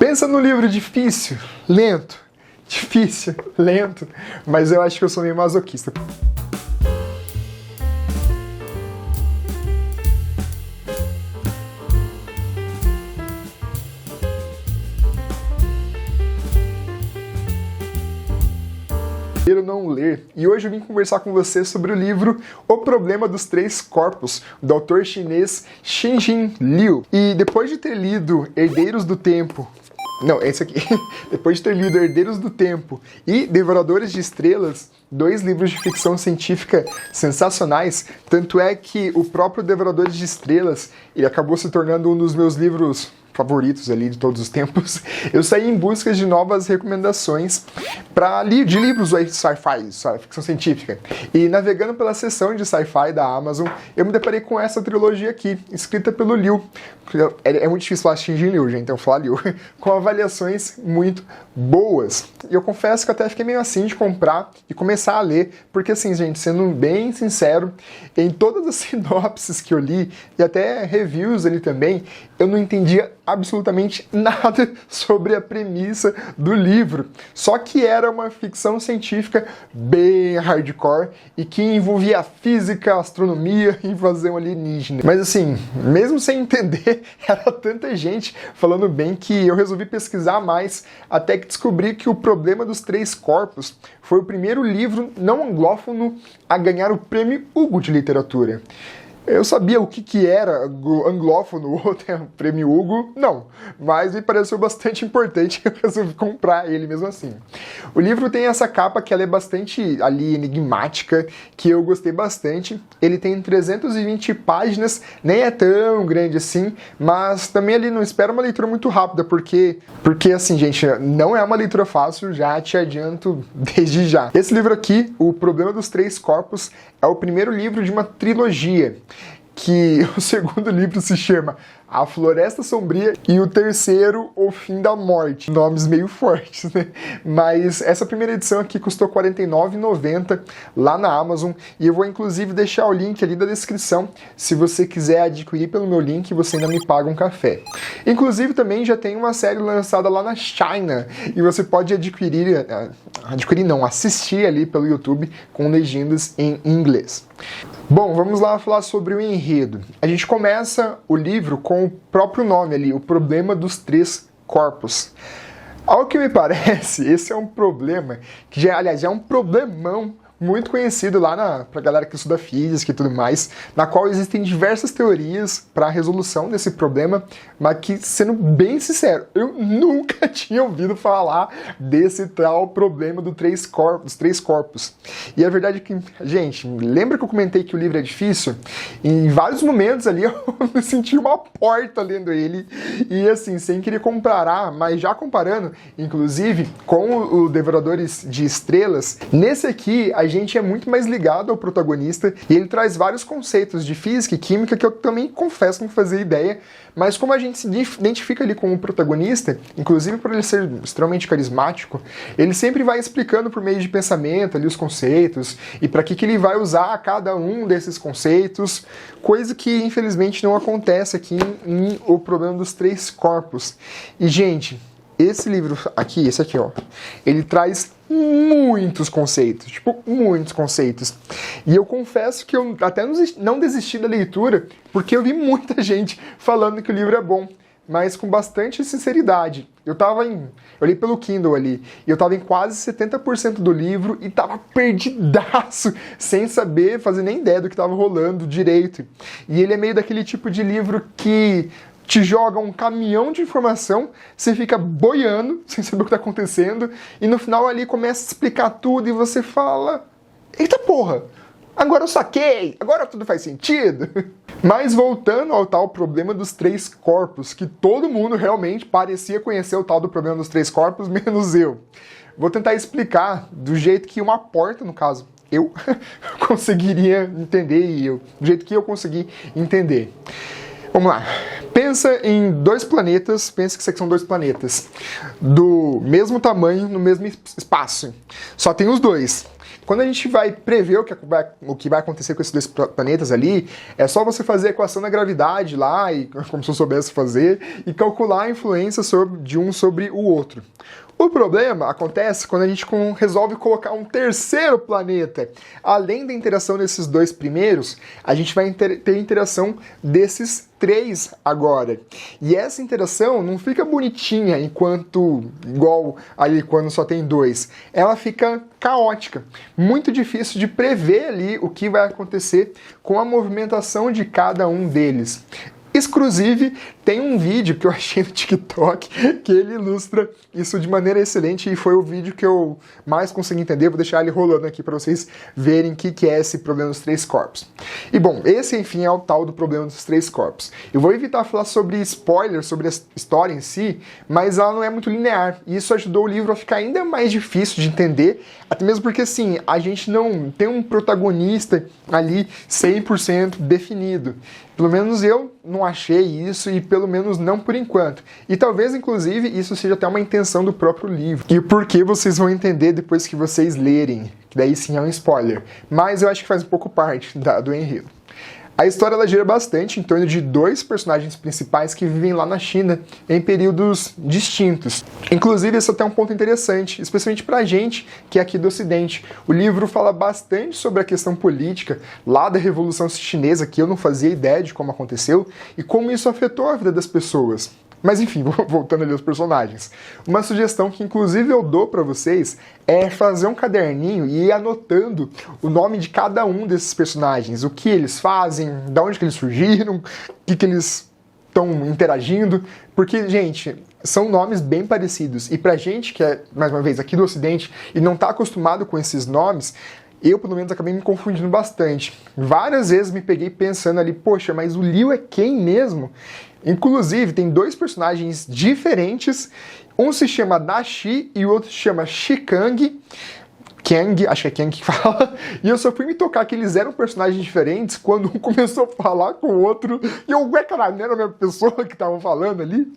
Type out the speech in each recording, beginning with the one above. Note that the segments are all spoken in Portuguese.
Pensa no livro difícil, lento, mas eu acho que eu sou meio masoquista. Não ler. E hoje eu vim conversar com você sobre o livro O Problema dos Três Corpos, do autor chinês Cixin Liu. E depois de ter lido Herdeiros do Tempo, depois de ter lido Herdeiros do Tempo e Devoradores de Estrelas, dois livros de ficção científica sensacionais, tanto é que o próprio Devoradores de Estrelas, ele acabou se tornando um dos meus livros favoritos ali de todos os tempos, eu saí em busca de novas recomendações de livros sci-fi, ficção científica. E navegando pela seção de sci-fi da Amazon, eu me deparei com essa trilogia aqui, escrita pelo Liu. É muito difícil falar Cixin Liu, gente, então falar Liu. Com avaliações muito boas. E eu confesso que até fiquei meio assim de comprar e começar a ler, porque assim, gente, sendo bem sincero, em todas as sinopses que eu li, e até reviews ali também, eu não entendia absolutamente nada sobre a premissa do livro. Só que era uma ficção científica bem hardcore e que envolvia física, astronomia e invasão alienígena. Mas assim, mesmo sem entender, era tanta gente falando bem que eu resolvi pesquisar mais, até que descobri que O Problema dos Três Corpos foi o primeiro livro não anglófono a ganhar o Prêmio Hugo de Literatura. Eu sabia o que era anglófono ou prêmio Hugo, não, mas me pareceu bastante importante e eu resolvi comprar ele mesmo assim. O livro tem essa capa que ela é bastante ali enigmática, que eu gostei bastante. Ele tem 320 páginas, nem é tão grande assim, mas também ali não espera uma leitura muito rápida, porque assim, gente, não é uma leitura fácil, já te adianto desde já. Esse livro aqui, O Problema dos Três Corpos, é o primeiro livro de uma trilogia, que o segundo livro se chama A Floresta Sombria e o terceiro, O Fim da Morte. Nomes meio fortes, né? Mas essa primeira edição aqui custou R$ 49,90 lá na Amazon, e eu vou inclusive deixar o link ali da descrição. Se você quiser adquirir pelo meu link, você ainda me paga um café. Inclusive também já tem uma série lançada lá na China, e você pode assistir ali pelo YouTube com legendas em inglês. Bom, vamos lá falar sobre o enredo. A gente começa o livro com o próprio nome ali, O Problema dos Três Corpos. Ao que me parece, esse é um problema que já é um problemão muito conhecido lá pra galera que estuda física e tudo mais, na qual existem diversas teorias para a resolução desse problema, mas que, sendo bem sincero, eu nunca tinha ouvido falar desse tal problema dos três corpos. E a verdade é que, gente, lembra que eu comentei que o livro é difícil? Em vários momentos ali eu me senti uma porta lendo ele, e assim, sem querer comparar, mas já comparando, inclusive, com o Devoradores de Estrelas, nesse aqui a gente é muito mais ligado ao protagonista e ele traz vários conceitos de física e química que eu também confesso não fazia ideia, mas como a gente se identifica ali com o protagonista, inclusive por ele ser extremamente carismático, ele sempre vai explicando por meio de pensamento ali os conceitos e para que ele vai usar cada um desses conceitos, coisa que infelizmente não acontece aqui em O Problema dos Três Corpos. E gente, esse livro aqui, esse aqui, ó, ele traz muitos conceitos, muitos conceitos. E eu confesso que eu até não desisti da leitura, porque eu vi muita gente falando que o livro é bom, mas com bastante sinceridade. Eu li pelo Kindle ali, e eu tava em quase 70% do livro e tava perdidaço, sem saber, fazer nem ideia do que tava rolando direito. E ele é meio daquele tipo de livro que te joga um caminhão de informação, você fica boiando, sem saber o que está acontecendo, e no final ali começa a explicar tudo e você fala: eita porra, agora eu saquei, agora tudo faz sentido. Mas voltando ao tal problema dos três corpos, que todo mundo realmente parecia conhecer o tal do problema dos três corpos, menos eu. Vou tentar explicar do jeito que uma porta, no caso, eu conseguiria entender, do jeito que eu consegui entender. Vamos lá. Pensa em dois planetas, pensa que isso aqui são dois planetas do mesmo tamanho, no mesmo espaço. Só tem os dois. Quando a gente vai prever o que vai acontecer com esses dois planetas ali, é só você fazer a equação da gravidade lá, e, como se eu soubesse fazer, e calcular a influência de um sobre o outro. O problema acontece quando a gente resolve colocar um terceiro planeta. Além da interação desses dois primeiros, a gente vai ter interação desses três agora. E essa interação não fica bonitinha igual ali quando só tem dois. Ela fica caótica. Muito difícil de prever ali o que vai acontecer com a movimentação de cada um deles. Exclusive, tem um vídeo que eu achei no TikTok que ele ilustra isso de maneira excelente e foi o vídeo que eu mais consegui entender. Vou deixar ele rolando aqui para vocês verem o que é esse problema dos três corpos. E bom, esse enfim é o tal do problema dos três corpos. Eu vou evitar falar sobre spoilers, sobre a história em si, mas ela não é muito linear e isso ajudou o livro a ficar ainda mais difícil de entender, até mesmo porque assim, a gente não tem um protagonista ali 100% definido. Pelo menos eu não achei isso e pelo menos não por enquanto. E talvez, inclusive, isso seja até uma intenção do próprio livro. E o porquê vocês vão entender depois que vocês lerem, que daí sim é um spoiler. Mas eu acho que faz um pouco parte do enredo. A história ela gira bastante em torno de dois personagens principais que vivem lá na China em períodos distintos. Inclusive, esse é até um ponto interessante, especialmente pra gente que é aqui do Ocidente. O livro fala bastante sobre a questão política lá da Revolução Chinesa, que eu não fazia ideia de como aconteceu, e como isso afetou a vida das pessoas. Mas enfim, voltando ali aos personagens. Uma sugestão que inclusive eu dou pra vocês é fazer um caderninho e ir anotando o nome de cada um desses personagens, o que eles fazem, de onde que eles surgiram, o que eles estão interagindo, porque, gente, são nomes bem parecidos. E pra gente que é, mais uma vez, aqui do Ocidente e não tá acostumado com esses nomes, eu, pelo menos, acabei me confundindo bastante. Várias vezes me peguei pensando ali, poxa, mas o Liu é quem mesmo? Inclusive, tem dois personagens diferentes. Um se chama Dashi e o outro se chama Shikang. Kang, acho que é Kang que fala. E eu só fui me tocar que eles eram personagens diferentes quando um começou a falar com o outro. E eu, ué, caralho, não era a mesma pessoa que tava falando ali?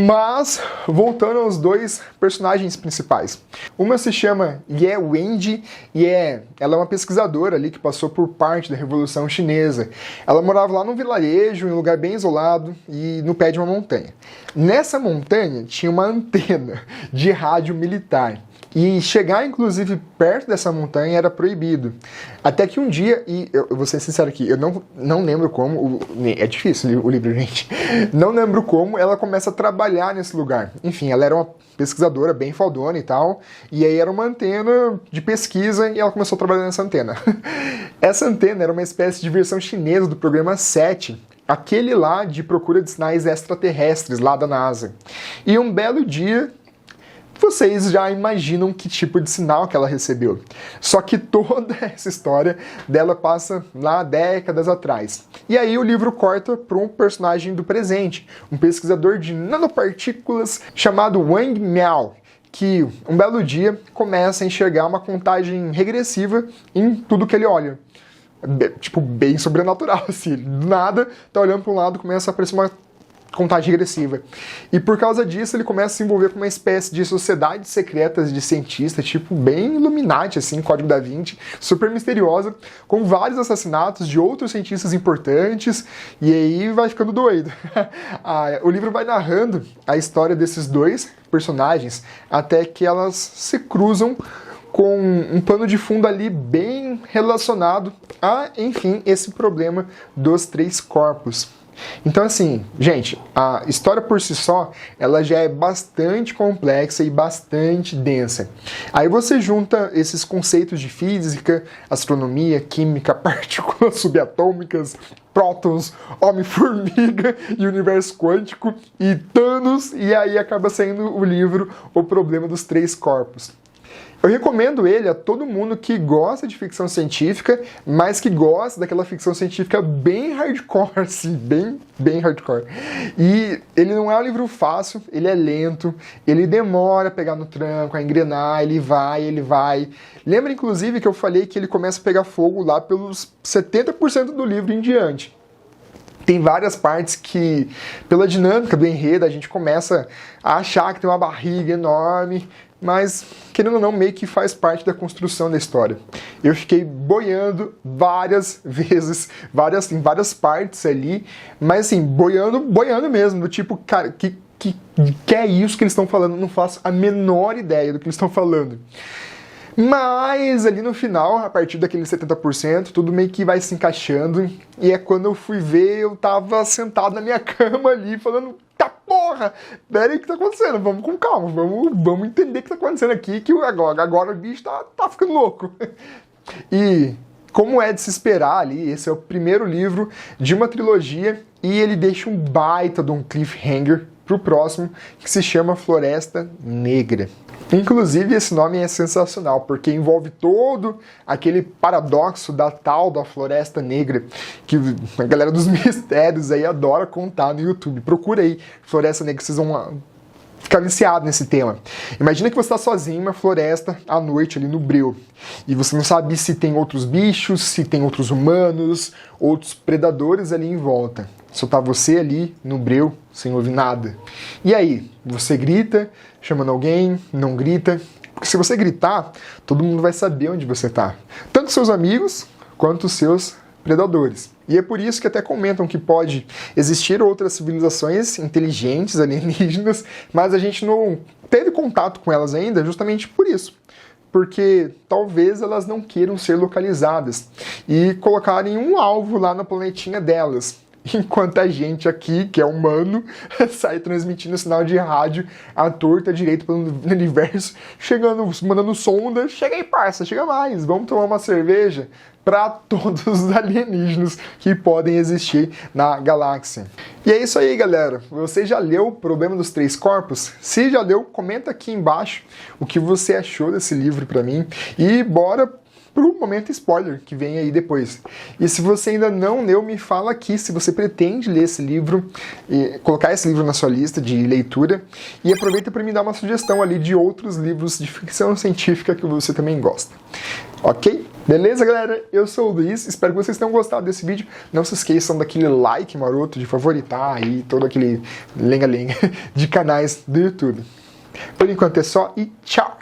Mas, voltando aos dois personagens principais. Uma se chama Ye Wenji e ela é uma pesquisadora ali que passou por parte da Revolução Chinesa. Ela morava lá num vilarejo, em um lugar bem isolado e no pé de uma montanha. Nessa montanha tinha uma antena de rádio militar. E chegar, inclusive, perto dessa montanha era proibido. Até que um dia, e eu vou ser sincero aqui, eu não lembro como, é difícil o livro, gente, não lembro como ela começa a trabalhar nesse lugar. Enfim, ela era uma pesquisadora bem faldona e tal, e aí era uma antena de pesquisa e ela começou a trabalhar nessa antena. Essa antena era uma espécie de versão chinesa do programa 7, aquele lá de procura de sinais extraterrestres lá da NASA. E um belo dia, vocês já imaginam que tipo de sinal que ela recebeu. Só que toda essa história dela passa lá décadas atrás. E aí o livro corta para um personagem do presente, um pesquisador de nanopartículas chamado Wang Miao, que um belo dia começa a enxergar uma contagem regressiva em tudo que ele olha. Tipo, bem sobrenatural, assim. Do nada, tá olhando para um lado, começa a aparecer uma contagem regressiva. E por causa disso ele começa a se envolver com uma espécie de sociedades secretas de cientistas, tipo bem Illuminati, assim, Código da Vinci, super misteriosa, com vários assassinatos de outros cientistas importantes, e aí vai ficando doido. O livro vai narrando a história desses dois personagens até que elas se cruzam com um pano de fundo ali bem relacionado a, enfim, esse problema dos três corpos. Então assim, gente, a história por si só, ela já é bastante complexa e bastante densa. Aí você junta esses conceitos de física, astronomia, química, partículas subatômicas, prótons, Homem-Formiga e universo quântico e Thanos, e aí acaba saindo o livro O Problema dos Três Corpos. Eu recomendo ele a todo mundo que gosta de ficção científica, mas que gosta daquela ficção científica bem hardcore, assim, bem hardcore. E ele não é um livro fácil, ele é lento, ele demora a pegar no tranco, a engrenar, ele vai. Lembra, inclusive, que eu falei que ele começa a pegar fogo lá pelos 70% do livro em diante. Tem várias partes que, pela dinâmica do enredo, a gente começa a achar que tem uma barriga enorme, mas, querendo ou não, meio que faz parte da construção da história. Eu fiquei boiando várias vezes, em várias partes ali, mas assim, boiando mesmo, do tipo, cara, que é isso que eles estão falando? Não faço a menor ideia do que eles estão falando. Mas ali no final, a partir daqueles 70%, tudo meio que vai se encaixando. E é quando eu fui ver, eu tava sentado na minha cama ali, falando, tá porra, pera aí, o que tá acontecendo? Vamos com calma, vamos entender o que tá acontecendo aqui, que agora o bicho tá ficando louco. E como é de se esperar ali, esse é o primeiro livro de uma trilogia e ele deixa um baita de um cliffhanger pro próximo, que se chama Floresta Negra. Inclusive, esse nome é sensacional, porque envolve todo aquele paradoxo da tal da Floresta Negra, que a galera dos mistérios aí adora contar no YouTube. Procura aí, Floresta Negra, vocês vão ficar viciados nesse tema. Imagina que você está sozinho em uma floresta à noite ali no breu, e você não sabe se tem outros bichos, se tem outros humanos, outros predadores ali em volta. Só tá você ali no breu, sem ouvir nada. E aí, você grita, chamando alguém, não grita? Porque se você gritar, todo mundo vai saber onde você tá. Tanto seus amigos, quanto os seus predadores. E é por isso que até comentam que pode existir outras civilizações inteligentes, alienígenas, mas a gente não teve contato com elas ainda justamente por isso. Porque talvez elas não queiram ser localizadas e colocarem um alvo lá na planetinha delas. Enquanto a gente aqui, que é humano, sai transmitindo sinal de rádio à torta à direita pelo universo, chegando, mandando sonda, chega aí parça, chega mais, vamos tomar uma cerveja, para todos os alienígenas que podem existir na galáxia. E é isso aí, galera. Você já leu O Problema dos Três Corpos? Se já leu, comenta aqui embaixo o que você achou desse livro para mim e bora pro momento spoiler que vem aí depois. E se você ainda não leu, me fala aqui se você pretende ler esse livro, e colocar esse livro na sua lista de leitura, e aproveita para me dar uma sugestão ali de outros livros de ficção científica que você também gosta. Ok? Beleza, galera? Eu sou o Luiz, espero que vocês tenham gostado desse vídeo. Não se esqueçam daquele like maroto, de favoritar aí todo aquele lenga-lenga de canais do YouTube. Por enquanto é só e tchau!